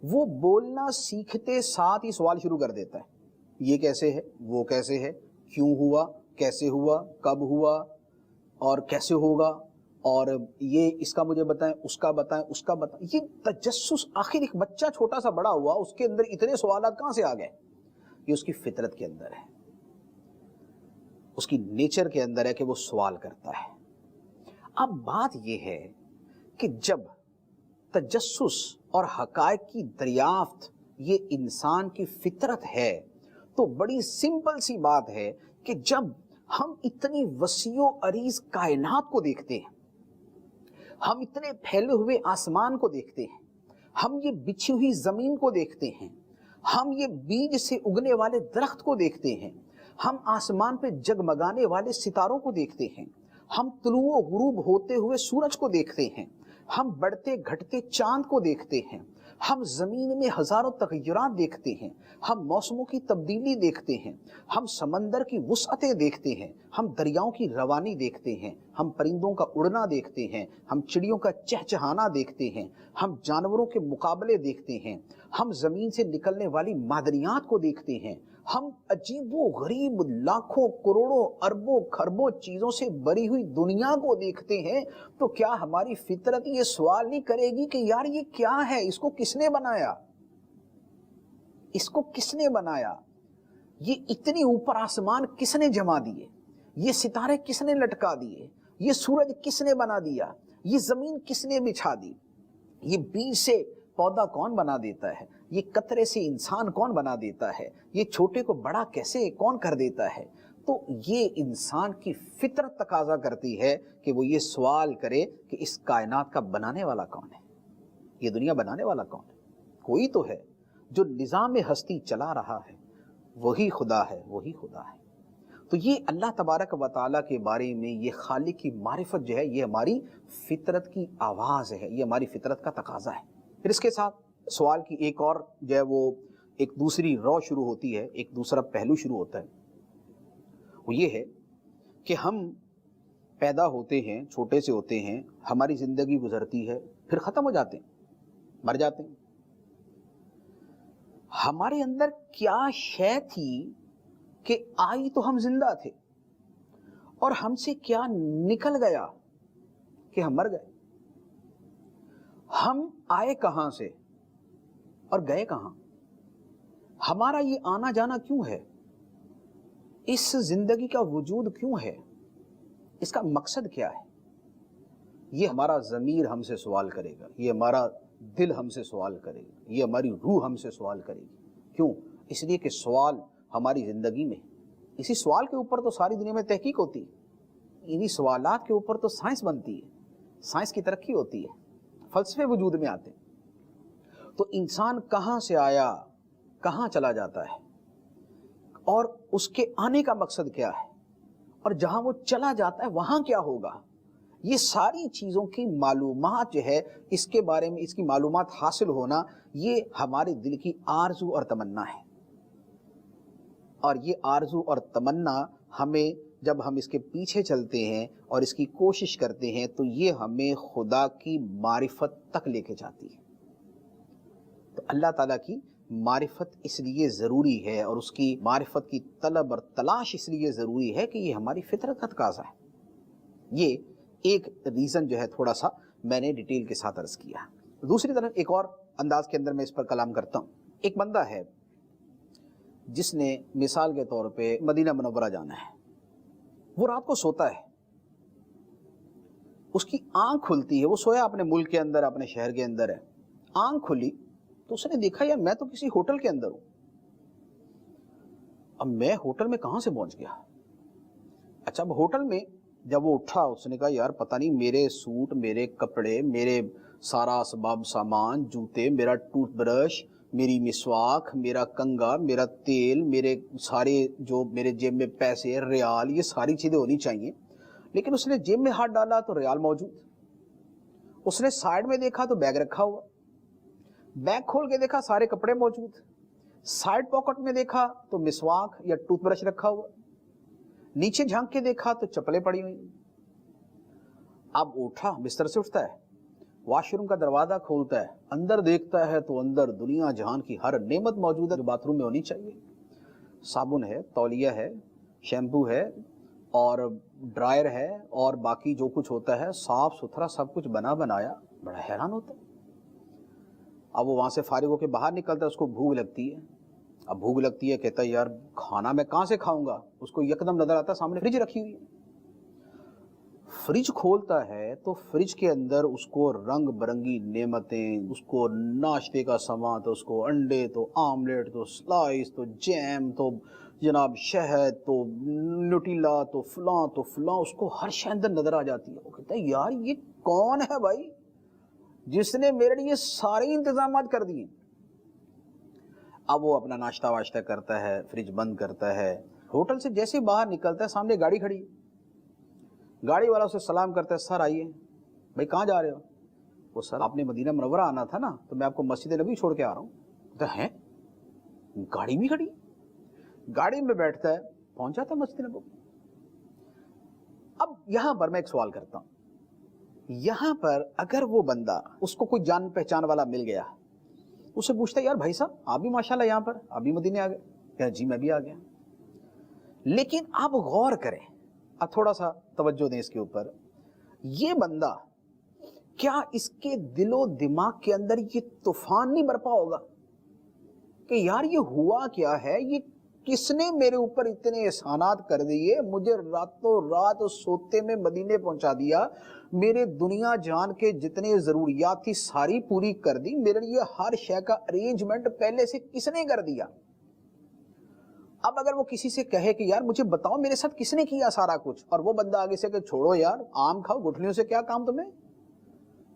وہ بولنا سیکھتے ساتھ ہی سوال شروع کر دیتا ہے، یہ کیسے ہے، وہ کیسے ہے، کیوں ہوا، کیسے ہوا، کب ہوا اور کیسے ہوگا، اور یہ اس کا مجھے بتائیں، اس کا بتائیں، اس کا بتائیں۔ یہ تجسس، آخر ایک بچہ چھوٹا سا بڑا ہوا، اس کے اندر اتنے سوالات کہاں سے آ گئے؟ یہ اس کی فطرت کے اندر ہے، اس کی نیچر کے اندر ہے کہ وہ سوال کرتا ہے۔ اب بات یہ ہے کہ جب تجسس اور حقائق کی دریافت یہ انسان کی فطرت ہے تو بڑی سمپل سی بات ہے کہ جب ہم اتنی وسیع و عریض کائنات کو دیکھتے ہیں، ہم اتنے پھیلے ہوئے آسمان کو دیکھتے ہیں، ہم یہ بچھی ہوئی زمین کو دیکھتے ہیں، ہم یہ بیج سے اگنے والے درخت کو دیکھتے ہیں، ہم آسمان پہ جگمگانے والے ستاروں کو دیکھتے ہیں، ہم طلوع و غروب ہوتے ہوئے سورج کو دیکھتے ہیں، ہم بڑھتے گھٹتے چاند کو دیکھتے ہیں، ہم زمین میں ہزاروں تغیرات دیکھتے ہیں، ہم موسموں کی تبدیلی دیکھتے ہیں، ہم سمندر کی وسعتیں دیکھتے ہیں، ہم دریاؤں کی روانی دیکھتے ہیں، ہم پرندوں کا اڑنا دیکھتے ہیں، ہم چڑیوں کا چہچہانا دیکھتے ہیں، ہم جانوروں کے مقابلے دیکھتے ہیں، ہم زمین سے نکلنے والی معدنیات کو دیکھتے ہیں، ہم عجیب و غریب لاکھوں کروڑوں اربوں خربوں چیزوں سے بری ہوئی دنیا کو دیکھتے ہیں تو کیا ہماری فطرت یہ سوال نہیں کرے گی کہ یار یہ کیا ہے، اس کو کس نے بنایا، اس کو کس نے بنایا، یہ اتنی اوپر آسمان کس نے جما دیے، یہ ستارے کس نے لٹکا دیے، یہ سورج کس نے بنا دیا، یہ زمین کس نے بچھا دی، یہ بیج سے پودا کون بنا دیتا ہے، یہ قطرے سے انسان کون بنا دیتا ہے، یہ چھوٹے کو بڑا کیسے کون کر دیتا ہے۔ تو یہ انسان کی فطرت تقاضا کرتی ہے کہ وہ یہ سوال کرے کہ اس کائنات کا بنانے والا کون ہے، یہ دنیا بنانے والا کون ہے۔ کوئی تو ہے جو نظام ہستی چلا رہا ہے، وہی خدا ہے، وہی خدا ہے۔ تو یہ اللہ تبارک و تعالیٰ کے بارے میں یہ خالق کی معرفت جو ہے، یہ ہماری فطرت کی آواز ہے، یہ ہماری فطرت کا تقاضا ہے۔ پھر اس کے ساتھ سوال کی ایک اور جو ہے وہ ایک دوسری رو شروع ہوتی ہے، ایک دوسرا پہلو شروع ہوتا ہے، وہ یہ ہے کہ ہم پیدا ہوتے ہیں، چھوٹے سے ہوتے ہیں، ہماری زندگی گزرتی ہے، پھر ختم ہو جاتے ہیں، مر جاتے ہیں۔ ہمارے اندر کیا شے تھی کہ آئی تو ہم زندہ تھے، اور ہم سے کیا نکل گیا کہ ہم مر گئے۔ ہم آئے کہاں سے اور گئے کہاں؟ ہمارا یہ آنا جانا کیوں ہے؟ اس زندگی کا وجود کیوں ہے؟ اس کا مقصد کیا ہے؟ یہ ہمارا ضمیر ہم سے سوال کرے گا، یہ ہمارا دل ہم سے سوال کرے گا، یہ ہماری روح ہم سے سوال کرے گی۔ کیوں؟ اس لیے کہ سوال ہماری زندگی میں، اسی سوال کے اوپر تو ساری دنیا میں تحقیق ہوتی ہے، انہی سوالات کے اوپر تو سائنس بنتی ہے، سائنس کی ترقی ہوتی ہے، فلسفے وجود میں آتے ہیں۔ تو انسان کہاں سے آیا، کہاں چلا جاتا ہے، اور اس کے آنے کا مقصد کیا ہے، اور جہاں وہ چلا جاتا ہے وہاں کیا ہوگا، یہ ساری چیزوں کی معلومات جو ہے، اس کے بارے میں اس کی معلومات حاصل ہونا، یہ ہمارے دل کی آرزو اور تمنا ہے۔ اور یہ آرزو اور تمنا ہمیں، جب ہم اس کے پیچھے چلتے ہیں اور اس کی کوشش کرتے ہیں، تو یہ ہمیں خدا کی معرفت تک لے کے جاتی ہے۔ تو اللہ تعالیٰ کی معرفت اس لیے ضروری ہے، اور اس کی معرفت کی طلب اور تلاش اس لیے ضروری ہے کہ یہ ہماری فطرت کا تقاضا ہے۔ یہ ایک ریزن جو ہے تھوڑا سا میں نے ڈیٹیل کے ساتھ عرض کیا۔ دوسری طرف ایک اور انداز کے اندر میں اس پر کلام کرتا ہوں۔ ایک بندہ ہے جس نے مثال کے طور پہ مدینہ منورہ جانا ہے، وہ رات کو سوتا ہے، اس کی آنکھ کھلتی ہے، وہ سویا اپنے ملک کے اندر، اپنے شہر کے اندر ہے، آنکھ کھلی تو اس نے دیکھا یار میں تو کسی ہوٹل کے اندر ہوں، اب میں ہوٹل میں کہاں سے پہنچ گیا۔ اچھا، اب ہوٹل میں جب وہ اٹھا، اس نے کہا یار پتہ نہیں میرے سوٹ، میرے کپڑے، میرے سارا اسباب سامان، جوتے، میرا ٹوتھ برش، میری مسواک، میرا کنگا، میرا تیل، میرے سارے جو میرے جیب میں پیسے، ریال، یہ ساری چیزیں ہونی چاہیے۔ لیکن اس نے جیب میں ہاتھ ڈالا تو ریال موجود، اس نے سائیڈ میں دیکھا تو بیگ رکھا ہوا، بیگ کھول کے دیکھا سارے کپڑے موجود، سائیڈ پاکٹ میں دیکھا تو مسواک یا ٹوتھ برش رکھا ہوا، نیچے جھانک کے دیکھا تو چپلیں پڑی ہوئی۔ اب اٹھا، بستر سے اٹھتا ہے، واش روم کا دروازہ کھولتا ہے، اندر دیکھتا ہے تو اندر دنیا جہان کی ہر نعمت موجود ہے جو باتھ روم میں ہونی چاہیے، صابن ہے، تولیہ ہے، شیمپو ہے، اور ڈرائر ہے، اور باقی جو کچھ ہوتا ہے صاف ستھرا سب کچھ بنا بنایا۔ بڑا حیران ہوتا ہے۔ اب وہ وہاں سے فارغ ہو کے باہر نکلتا ہے، اس کو بھوک لگتی ہے۔ اب بھوک لگتی ہے، کہتا ہے یار کھانا میں کہاں سے کھاؤں گا، اس کو یکدم نظر آتا ہے سامنے فریج رکھی ہوئی ہے۔ فریج کھولتا ہے تو فریج کے اندر اس کو رنگ برنگی نعمتیں، اس کو ناشتے کا سامان، تو اس کو انڈے، تو آملیٹ، تو سلائس، تو جیم، تو جناب شہد، تو نوٹیلا، تو فلاں، اس کو ہر شے اندر نظر آ جاتی ہے۔ وہ کہتا ہے یار یہ کون ہے بھائی جس نے میرے لیے سارے انتظامات کر دیے۔ اب وہ اپنا ناشتہ واشتہ کرتا ہے، فریج بند کرتا ہے، ہوٹل سے جیسے باہر نکلتا ہے سامنے گاڑی کھڑی، گاڑی والا اسے سلام کرتا ہے، سر آئیے۔ بھائی کہاں جا رہے ہو؟ وہ سر آپ نے مدینہ منورہ آنا تھا نا، تو میں آپ کو مسجد نبی چھوڑ کے آ رہا ہوں۔ کہتا ہے گاڑی بھی کھڑی؟ گاڑی میں بیٹھتا ہے، پہنچ جاتا ہے مسجد نبی۔ اب یہاں پر میں ایک سوال کرتا ہوں، یہاں پر اگر وہ بندہ، اس کو کوئی جان پہچان والا مل گیا، اسے پوچھتا ہے یار بھائی صاحب آپ بھی ماشاءاللہ یہاں پر، آپ بھی مدینے آ گئے، کہ جی میں بھی آ گیا. لیکن آپ غور کریں, اب تھوڑا سا توجہ دیں اس کے اوپر. یہ بندہ کیا اس کے دل و دماغ کے اندر یہ طوفان نہیں برپا ہوگا کہ یار یہ ہوا کیا ہے, یہ کس نے میرے اوپر اتنے احسانات کر دیے, مجھے راتوں رات سوتے میں مدینے پہنچا دیا, میرے دنیا جان کے جتنے ضروریات تھی ساری پوری کر دی, میرے لیے ہر شے کا ارینجمنٹ پہلے سے کس نے کر دیا. اب اگر وہ کسی سے کہے کہ یار مجھے بتاؤ میرے ساتھ کس نے کیا سارا کچھ, اور وہ بندہ آگے سے کہ چھوڑو یار آم کھاؤ گٹھلیوں سے کیا کام تمہیں,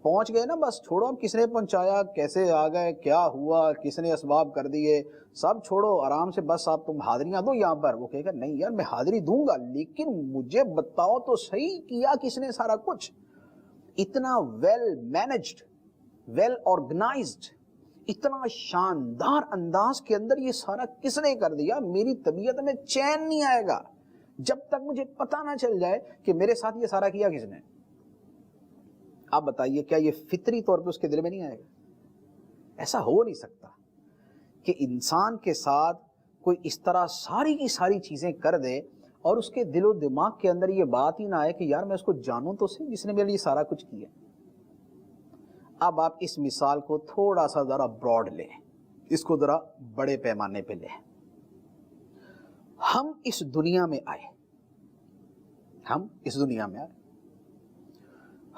پہنچ گئے نا بس چھوڑو, اب کس نے پہنچایا, کیسے آ گئے, کیا ہوا, کس نے اسباب کر دیے, سب چھوڑو آرام سے, بس آپ تم حاضریاں دو یہاں پر. وہ کہے گا نہیں یار میں حاضری دوں گا, لیکن مجھے بتاؤ تو صحیح کیا کس نے سارا کچھ. اتنا ویل مینجڈ, ویل آرگنائزڈ, اتنا شاندار انداز کے اندر یہ سارا کس نے کر دیا. میری طبیعت میں چین نہیں آئے گا جب تک مجھے پتہ نہ چل جائے کہ میرے ساتھ یہ سارا کیا کس نے. آپ بتائیے کیا یہ فطری طور پہ اس کے دل میں نہیں آئے گا؟ ایسا ہو نہیں سکتا کہ انسان کے ساتھ کوئی اس طرح ساری کی ساری چیزیں کر دے اور اس کے دل و دماغ کے اندر یہ بات ہی نہ آئے کہ یار میں اس کو جانوں تو صحیح جس نے میرے لیے سارا کچھ کیا. اب آپ اس مثال کو تھوڑا سا ذرا براڈ لیں, اس کو ذرا بڑے پیمانے پہ لیں. ہم اس دنیا میں آئے,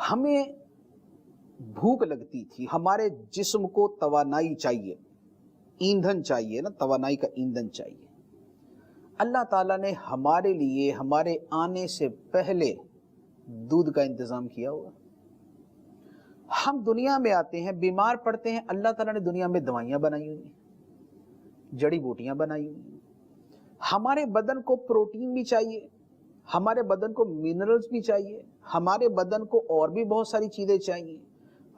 ہمیں بھوک لگتی تھی, ہمارے جسم کو توانائی چاہیے, ایندھن چاہیے نا, توانائی کا ایندھن چاہیے. اللہ تعالیٰ نے ہمارے لیے ہمارے آنے سے پہلے دودھ کا انتظام کیا ہوا. ہم دنیا میں آتے ہیں, بیمار پڑتے ہیں, اللہ تعالیٰ نے دنیا میں دوائیاں بنائی ہوئی ہیں, جڑی بوٹیاں بنائی ہوئی ہیں. ہمارے بدن کو پروٹین بھی چاہیے, ہمارے بدن کو منرلز بھی چاہیے, ہمارے بدن کو اور بھی بہت ساری چیزیں چاہیے.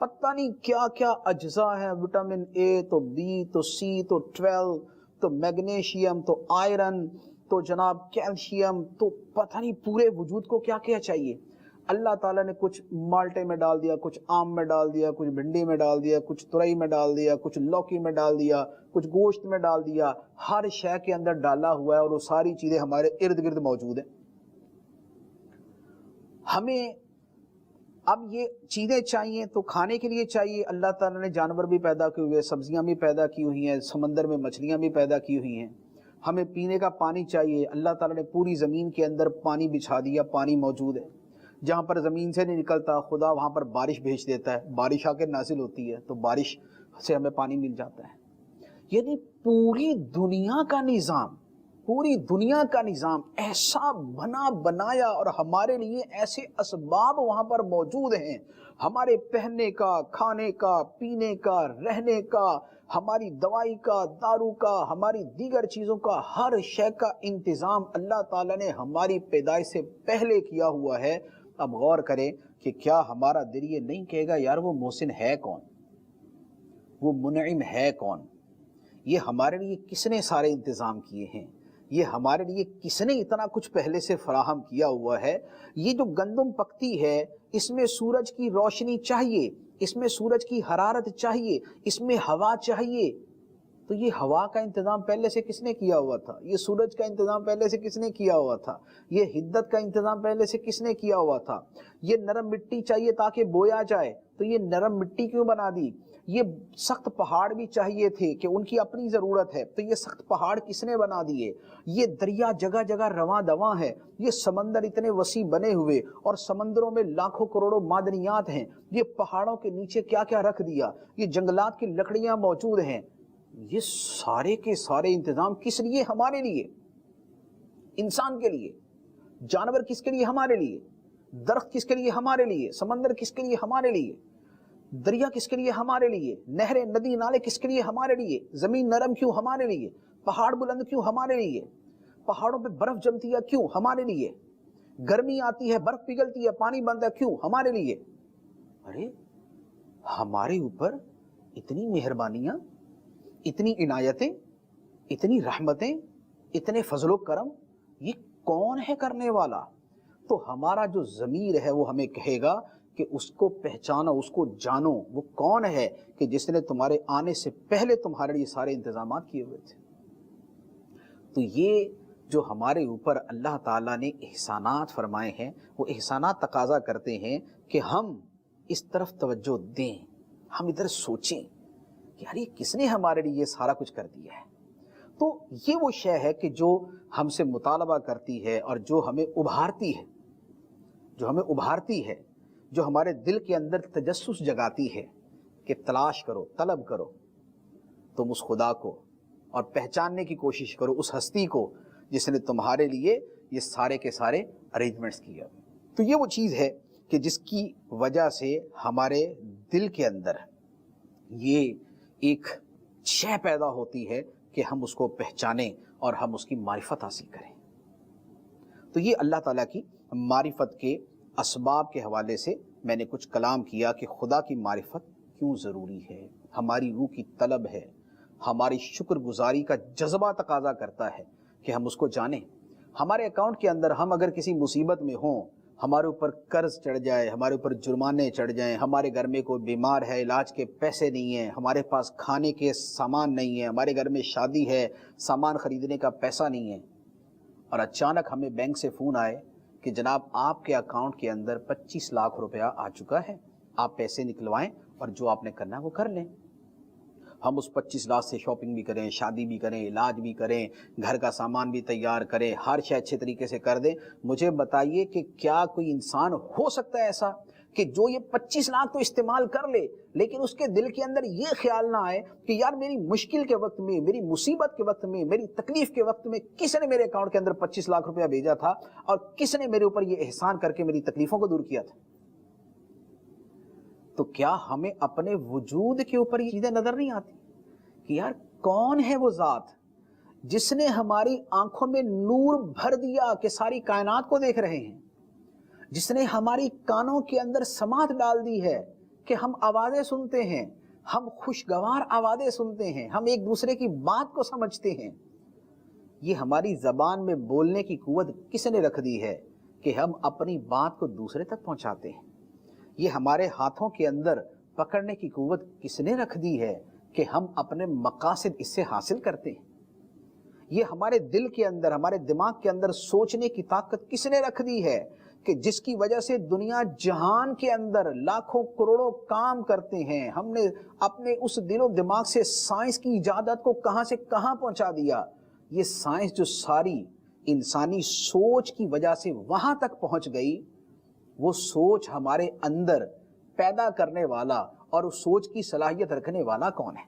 پتہ نہیں کیا کیا اجزاء ہیں, وٹامن اے تو بی تو سی تو 12 تو میگنیشیم تو آئرن تو جناب کیلشیم, تو پتہ نہیں پورے وجود کو کیا کیا چاہیے. اللہ تعالیٰ نے کچھ مالٹے میں ڈال دیا, کچھ آم میں ڈال دیا, کچھ بھنڈی میں ڈال دیا, کچھ ترئی میں ڈال دیا, کچھ لوکی میں ڈال دیا, کچھ گوشت میں ڈال دیا. ہر شے کے اندر ڈالا ہوا ہے اور وہ ساری چیزیں ہمارے ارد گرد موجود ہیں. ہمیں اب یہ چیزیں چاہیے تو کھانے کے لیے چاہیے. اللہ تعالیٰ نے جانور بھی پیدا کیے ہوئے, سبزیاں بھی پیدا کی ہوئی ہیں, سمندر میں مچھلیاں بھی پیدا کی ہوئی ہیں. ہمیں پینے کا پانی چاہیے. اللہ تعالیٰ نے پوری زمین کے اندر پانی بچھا دیا, پانی موجود ہے. جہاں پر زمین سے نہیں نکلتا خدا وہاں پر بارش بھیج دیتا ہے, بارش آ کے نازل ہوتی ہے تو بارش سے ہمیں پانی مل جاتا ہے. یعنی پوری دنیا کا نظام ایسا بنا بنایا, اور ہمارے لیے ایسے اسباب وہاں پر موجود ہیں, ہمارے پہننے کا, کھانے کا, پینے کا, رہنے کا, ہماری دوائی کا, دارو کا, ہماری دیگر چیزوں کا, ہر شے کا انتظام اللہ تعالیٰ نے ہماری پیدائش سے پہلے کیا ہوا ہے. اب غور کریں کہ کیا ہمارا دل یہ نہیں کہے گا یار وہ محسن ہے کون, وہ منعم ہے کون, یہ ہمارے لیے کس نے سارے انتظام کیے ہیں, یہ ہمارے لیے کس نے اتنا کچھ پہلے سے فراہم کیا ہوا ہے. یہ جو گندم پکتی ہے اس میں سورج کی روشنی چاہیے, اس میں سورج کی حرارت چاہیے, اس میں ہوا چاہیے. تو یہ ہوا کا انتظام پہلے سے کس نے کیا ہوا تھا, یہ سورج کا انتظام پہلے سے کس نے کیا ہوا تھا, یہ حدت کا انتظام پہلے سے کس نے کیا ہوا تھا. یہ نرم مٹی چاہیے تاکہ بویا جائے, تو یہ نرم مٹی کیوں بنا دی. یہ سخت پہاڑ بھی چاہیے تھے کہ ان کی اپنی ضرورت ہے, تو یہ سخت پہاڑ کس نے بنا دیے. یہ دریا جگہ جگہ رواں دواں ہے, یہ سمندر اتنے وسیع بنے ہوئے, اور سمندروں میں لاکھوں کروڑوں معدنیات ہیں. یہ پہاڑوں کے نیچے کیا کیا رکھ دیا, یہ جنگلات کی لکڑیاں موجود ہیں. یہ سارے کے سارے انتظام کس لیے, ہمارے لیے, انسان کے لیے. جانور کس کے لیے, ہمارے لیے. درخت کس کے لیے, ہمارے لیے. سمندر کس کے لیے, ہمارے لیے. دریا کس کے لیے, ہمارے لیے. نہریں, ندی, نالے کس کے لیے, ہمارے لیے. زمین نرم کیوں, ہمارے لیے. پہاڑ بلند کیوں, ہمارے لیے. پہاڑوں پہ برف جمتی ہے کیوں, ہمارے لیے. گرمی آتی ہے, برف پگھلتی ہے, پانی بنتا ہے کیوں, ہمارے لیے. ارے ہمارے اوپر اتنی مہربانیاں, اتنی عنایتیں, اتنی رحمتیں, اتنے فضل و کرم, یہ کون ہے کرنے والا. تو ہمارا جو ضمیر ہے وہ ہمیں کہے گا کہ اس کو پہچانو, اس کو جانو, وہ کون ہے کہ جس نے تمہارے آنے سے پہلے تمہارے لیے سارے انتظامات کیے ہوئے تھے. تو یہ جو ہمارے اوپر اللہ تعالیٰ نے احسانات فرمائے ہیں، وہ احسانات تقاضا کرتے ہیں کہ ہم اس طرف توجہ دیں، ہم ادھر سوچیں کہ یار یہ کس نے ہمارے لیے یہ سارا کچھ کر دیا ہے۔ تو یہ وہ شے ہے کہ جو ہم سے مطالبہ کرتی ہے اور جو ہمیں ابھارتی ہے، جو ہمارے دل کے اندر تجسس جگاتی ہے کہ تلاش کرو، طلب کرو تم اس خدا کو، اور پہچاننے کی کوشش کرو اس ہستی کو جس نے تمہارے لیے یہ سارے کے سارے ارینجمنٹس کیے۔ تو یہ وہ چیز ہے کہ جس کی وجہ سے ہمارے دل کے اندر یہ ایک شے پیدا ہوتی ہے کہ ہم اس کو پہچانیں اور ہم اس کی معرفت حاصل کریں۔ تو یہ اللہ تعالیٰ کی معرفت کے اسباب کے حوالے سے میں نے کچھ کلام کیا کہ خدا کی معرفت کیوں ضروری ہے، ہماری روح کی طلب ہے، ہماری شکر گزاری کا جذبہ تقاضا کرتا ہے کہ ہم اس کو جانیں۔ ہمارے اکاؤنٹ کے اندر ہم اگر کسی مصیبت میں ہوں، ہمارے اوپر قرض چڑھ جائے، ہمارے اوپر جرمانے چڑھ جائیں، ہمارے گھر میں کوئی بیمار ہے، علاج کے پیسے نہیں ہیں، ہمارے پاس کھانے کے سامان نہیں ہے، ہمارے گھر میں شادی ہے، سامان خریدنے کا پیسہ نہیں ہے، اور اچانک ہمیں بینک سے فون آئے کہ جناب آپ کے اکاؤنٹ کے اندر 25 لاکھ روپیہ آ چکا ہے، آپ پیسے نکلوائیں اور جو آپ نے کرنا ہے وہ کر لیں۔ ہم اس 25 لاکھ سے شاپنگ بھی کریں، شادی بھی کریں، علاج بھی کریں، گھر کا سامان بھی تیار کریں، ہر شے اچھے طریقے سے کر دیں۔ مجھے بتائیے کہ کیا کوئی انسان ہو سکتا ہے ایسا کہ جو یہ 25 لاکھ تو استعمال کر لے لیکن اس کے دل کے اندر یہ خیال نہ آئے کہ یار میری مشکل کے وقت میں، میری مصیبت کے وقت میں، میری تکلیف کے وقت میں کس نے میرے اکاؤنٹ کے اندر 25 لاکھ روپیہ بھیجا تھا اور کس نے میرے اوپر یہ احسان کر کے میری تکلیفوں کو دور کیا تھا؟ تو کیا ہمیں اپنے وجود کے اوپر یہ چیزیں نظر نہیں آتی کہ یار کون ہے وہ ذات جس نے ہماری آنکھوں میں نور بھر دیا کہ ساری کائنات کو دیکھ رہے ہیں، جس نے ہماری کانوں کے اندر سماعت ڈال دی ہے کہ ہم آوازیں سنتے ہیں، ہم خوشگوار آوازیں سنتے ہیں، ہم ایک دوسرے کی بات کو سمجھتے ہیں۔ یہ ہماری زبان میں بولنے کی قوت کس نے رکھ دی ہے کہ ہم اپنی بات کو دوسرے تک پہنچاتے ہیں؟ یہ ہمارے ہاتھوں کے اندر پکڑنے کی قوت کس نے رکھ دی ہے کہ ہم اپنے مقاصد اس سے حاصل کرتے ہیں؟ یہ ہمارے دل کے اندر، ہمارے دماغ کے اندر سوچنے کی طاقت کس نے رکھ دی ہے کہ جس کی وجہ سے دنیا جہان کے اندر لاکھوں کروڑوں کام کرتے ہیں؟ ہم نے اپنے اس دل و دماغ سے سائنس کی ایجادات کو کہاں سے کہاں پہنچا دیا۔ یہ سائنس جو ساری انسانی سوچ کی وجہ سے وہاں تک پہنچ گئی، وہ سوچ ہمارے اندر پیدا کرنے والا اور اس سوچ کی صلاحیت رکھنے والا کون ہے؟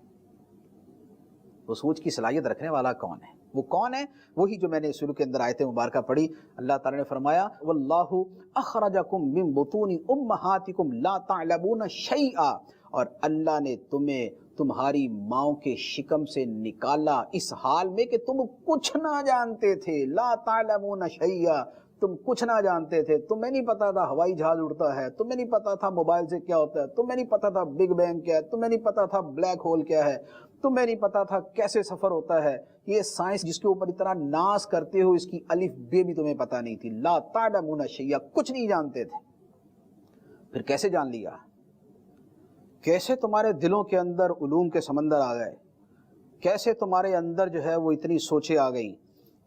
وہ سوچ کی صلاحیت رکھنے والا کون ہے؟ وہ کون ہے؟ وہی جو میں نے شروع کے اندر آیت مبارکہ پڑھی، اللہ تعالیٰ نے فرمایا واللہ اخرجکم من بطون امہاتکم لا تعلمون شیئا، اور اللہ نے تمہیں تمہاری ماؤں کے شکم سے نکالا اس حال میں کہ تم کچھ نہ جانتے تھے۔ لا تعلمون شیئا، تم کچھ نہ جانتے تھے، تمہیں نہیں پتا تھا ہوائی جہاز اڑتا ہے، تمہیں نہیں پتا تھا موبائل سے کیا ہوتا ہے، تمہیں نہیں پتا تھا بگ بینگ کیا ہے، تمہیں نہیں پتا تھا بلیک ہول کیا ہے، تمہیں نہیں پتا تھا کیسے سفر ہوتا ہے۔ یہ سائنس جس کے اوپر اتنا ناز کرتے ہو، اس کی الف بے بھی تمہیں پتا نہیں تھی۔ لا تعلمون شیئا، کچھ نہیں جانتے تھے۔ پھر کیسے جان لیا؟ کیسے تمہارے دلوں کے اندر علوم کے سمندر آ گئے؟ کیسے تمہارے اندر جو ہے وہ اتنی سوچیں آ گئیں؟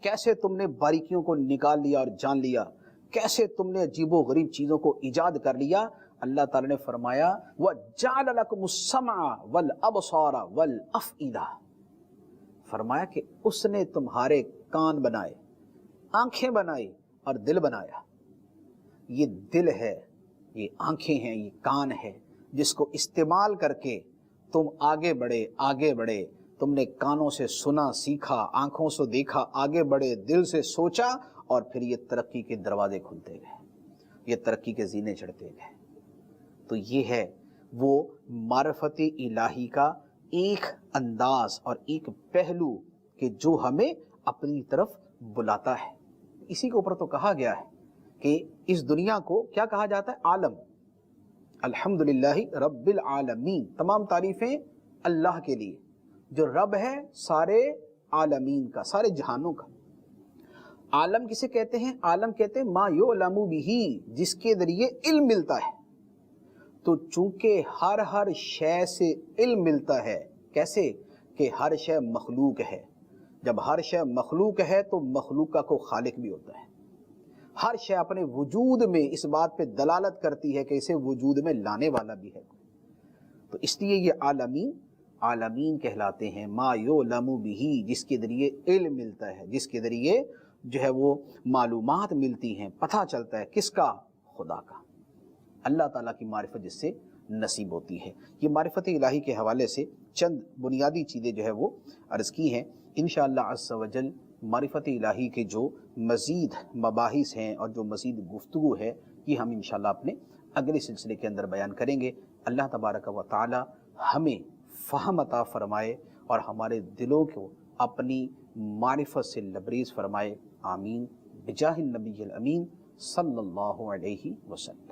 کیسے تم نے باریکیوں کو نکال لیا اور جان لیا؟ کیسے تم نے عجیب و غریب چیزوں کو ایجاد کر لیا؟ اللہ تعالیٰ نے فرمایا وَجَعَلَ لَكُمُ السَّمْعَ وَالْأَبْصَارَ وَالْأَفْئِدَةَ، فرمایا کہ اس نے تمہارے کان بنائے، آنکھیں بنائی اور دل بنایا۔ یہ دل ہے، یہ آنکھیں ہیں، یہ کان ہے، جس کو استعمال کر کے تم آگے بڑھے آگے بڑھے۔ تم نے کانوں سے سنا سیکھا، آنکھوں سے دیکھا آگے بڑھے، دل سے سوچا، اور پھر یہ ترقی کے دروازے کھلتے گئے، یہ ترقی کے زینے چڑھتے گئے۔ تو یہ ہے وہ معرفت الہی کا ایک انداز اور ایک پہلو کہ جو ہمیں اپنی طرف بلاتا ہے۔ اسی کے اوپر تو کہا گیا ہے کہ اس دنیا کو کیا کہا جاتا ہے؟ عالم۔ الحمدللہ رب العالمین، تمام تعریفیں اللہ کے لیے جو رب ہے سارے عالمین کا، سارے جہانوں کا۔ عالم کسے کہتے ہیں؟ عالم کہتے ہیں ما یعلم بہ، جس کے ذریعے علم ملتا ہے۔ تو چونکہ ہر شے سے علم ملتا ہے، کیسے کہ ہر شے مخلوق ہے، جب ہر شے مخلوق ہے تو مخلوق کا کوئی خالق بھی ہوتا ہے. ہر شے اپنے وجود میں اس بات پہ دلالت کرتی ہے کہ اسے وجود میں لانے والا بھی ہے. تو اس لیے یہ عالمین کہلاتے ہیں. ما یعلم بہ، جس کے ذریعے علم ملتا ہے، جس کے ذریعے جو ہے وہ معلومات ملتی ہیں، پتہ چلتا ہے کس کا؟ خدا کا. اللہ تعالیٰ کی معرفت جس سے نصیب ہوتی ہے. یہ معرفت الہی کے حوالے سے چند بنیادی چیزیں جو ہے وہ عرض کی ہیں. انشاءاللہ عز و جل معرفت الہی کے جو مزید مباحث ہیں اور جو مزید گفتگو ہے، یہ ہم انشاءاللہ اپنے اگلے سلسلے کے اندر بیان کریں گے. اللہ تبارک و تعالی ہمیں فہم عطا فرمائے اور ہمارے دلوں کو اپنی معرفت سے لبریز فرمائے. آمین بجاہ النبی الامین صلی اللہ علیہ وسلم.